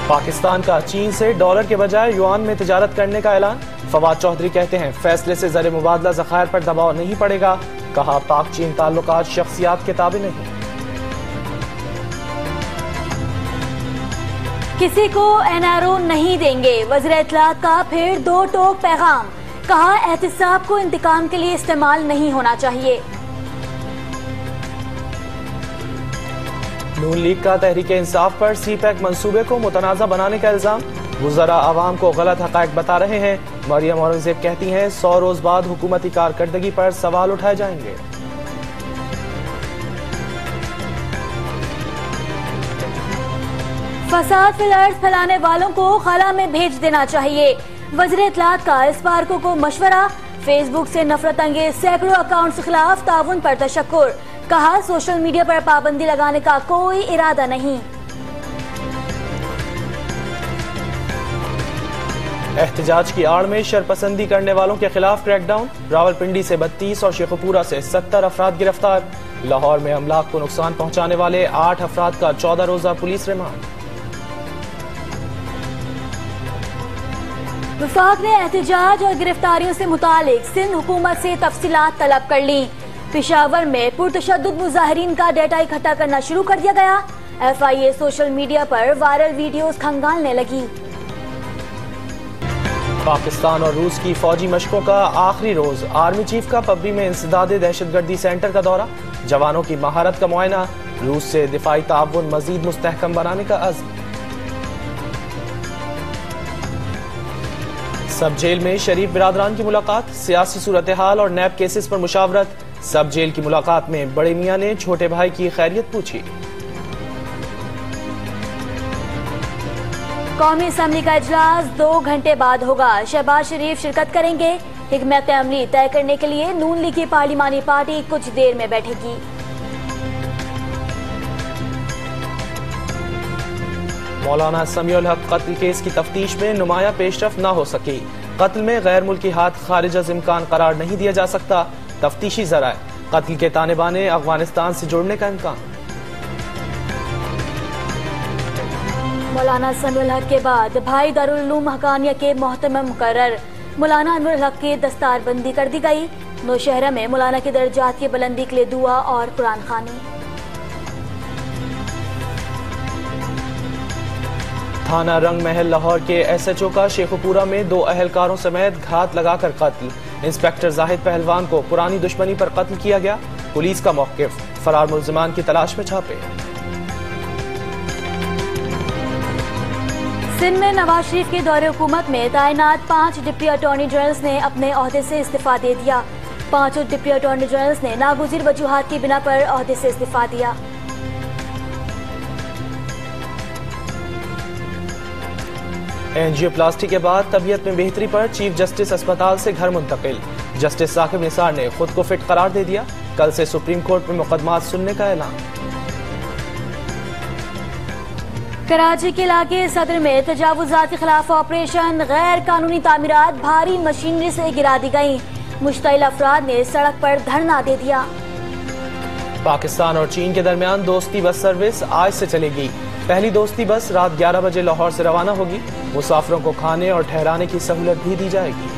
पाकिस्तान का चीन से डॉलर के बजाय युआन में तिजारत करने का ऐलान। फवाद चौधरी कहते हैं फैसले से ज़र मुबादला ज़खायर पर दबाव नहीं पड़ेगा। कहा पाक चीन ताल्लुकात शख्सियात के ताबे नहीं। किसी को एनआरओ नहीं देंगे, वज़ीर इत्तलात का फिर दो टोक पैगाम। कहा एहतिसाब को इंतकाम के लिए इस्तेमाल नहीं होना चाहिए। नून लीग का तहरीक इंसाफ पर सी पैक मंसूबे को मुतनाज़ा बनाने का इल्जाम। वुज़रा आवाम को गलत हक़ाइक़ बता रहे हैं। मरियम औरंगज़ेब कहती हैं 100 रोज बाद हुकूमती कारकर्दगी पर सवाल उठाए जाएंगे। फसाद फिल अर्ज़ फैलाने वालों को खला में भेज देना चाहिए। वज़ीर इत्तलात का स्पार्को को मशवरा। फेसबुक से नफरत अंगेज सैकड़ों अकाउंट्स के खिलाफ ताउन पर तशक्कुर। कहा सोशल मीडिया पर पाबंदी लगाने का कोई इरादा नहीं। एहतजाज की आड़ में शरपसंदी करने वालों के खिलाफ क्रैकडाउन। रावलपिंडी से 32 और शेखुपुरा से 70 अफराद गिरफ्तार। लाहौर में अमलाक को नुकसान पहुंचाने वाले 8 अफराद का 14 रोजा पुलिस रिमांड। वफाक ने एहतजाज और गिरफ्तारियों से मुतालिक सिंध हुकूमत से तफसीलात तलब कर ली। पेशावर में पुरतशद्दुद मुजाहिरीन का डेटा इकट्ठा करना शुरू कर दिया गया। FIA सोशल मीडिया पर वायरल वीडियोस खंगालने लगी। पाकिस्तान और रूस की फौजी मशकों का आखिरी रोज। आर्मी चीफ का पबरी में इंसदादे दहशतगर्दी सेंटर का दौरा। जवानों की महारत का मुआयना। रूस से दिफाई ताउन मजीद मुस्तहकम बनाने का अज़्म। सब जेल में शरीफ बिरादरान की मुलाकात। सियासी सूरत हाल और नैब केसेस पर मुशावरत। सब जेल की मुलाकात में बड़े मियां ने छोटे भाई की खैरियत पूछी। कौमी असम्बली का इजलास 2 घंटे बाद होगा। शहबाज शरीफ शिरकत करेंगे। हिकमत अमली तय करने के लिए नून लीग की पार्लिमानी पार्टी कुछ देर में बैठेगी। मौलाना समीउल हक कत्ल केस की तफ्तीश में नुमाया पेशरफ न हो सकी। कत्ल में गैर मुल्की हाथ खारिज अज इम्कान करार नहीं दिया जा सकता। तफ्तीशी जराए। कत्ल के तानेबाने अफगानिस्तान से जुड़ने का इम्कान। मौलाना समीउल हक के बाद भाई दारुल उलूम हकानिया के मोहतमिम मुकर्रर। मौलाना अनवर हक की दस्तारबंदी कर दी गई। नौशहरा में मौलाना के दर्जात की बुलंदी के लिए दुआ और कुरान खानी। थाना रंग महल लाहौर के SHO का शेखुपुरा में 2 अहलकारों समेत घात लगाकर कत्ल। इंस्पेक्टर जाहिद पहलवान को पुरानी दुश्मनी पर कत्ल किया गया। पुलिस का मौकिफ। फरार मुल्जिमान की तलाश में छापे। सिंध में नवाज शरीफ के दौरे हुकूमत में तैनात 5 डिप्टी अटॉर्नी जनरल्स ने अपने ओहदे से इस्तीफा दे दिया। 5 डिप्टी अटॉर्नी जनरल्स ने नागुज़ीर वजूहात की बिना पर ओहदे से इस्तीफा दिया। एंजियोप्लास्टी के बाद तबीयत में बेहतरी पर चीफ जस्टिस अस्पताल से घर मुंतकिल। जस्टिस साकिब निसार ने खुद को फिट करार दे दिया। कल से सुप्रीम कोर्ट में मुकदमात सुनने का ऐलान। कराची के इलाके सदर में तजावुजात के खिलाफ ऑपरेशन। गैर कानूनी तामीरात भारी मशीनरी से गिरा दी गई। मुश्तइल अफराद ने सड़क पर धरना दे दिया। पाकिस्तान और चीन के दरमियान दोस्ती बस सर्विस आज से चलेगी। पहली दोस्ती बस रात 11 बजे लाहौर से रवाना होगी। मुसाफिरों को खाने और ठहराने की सहूलत भी दी जाएगी।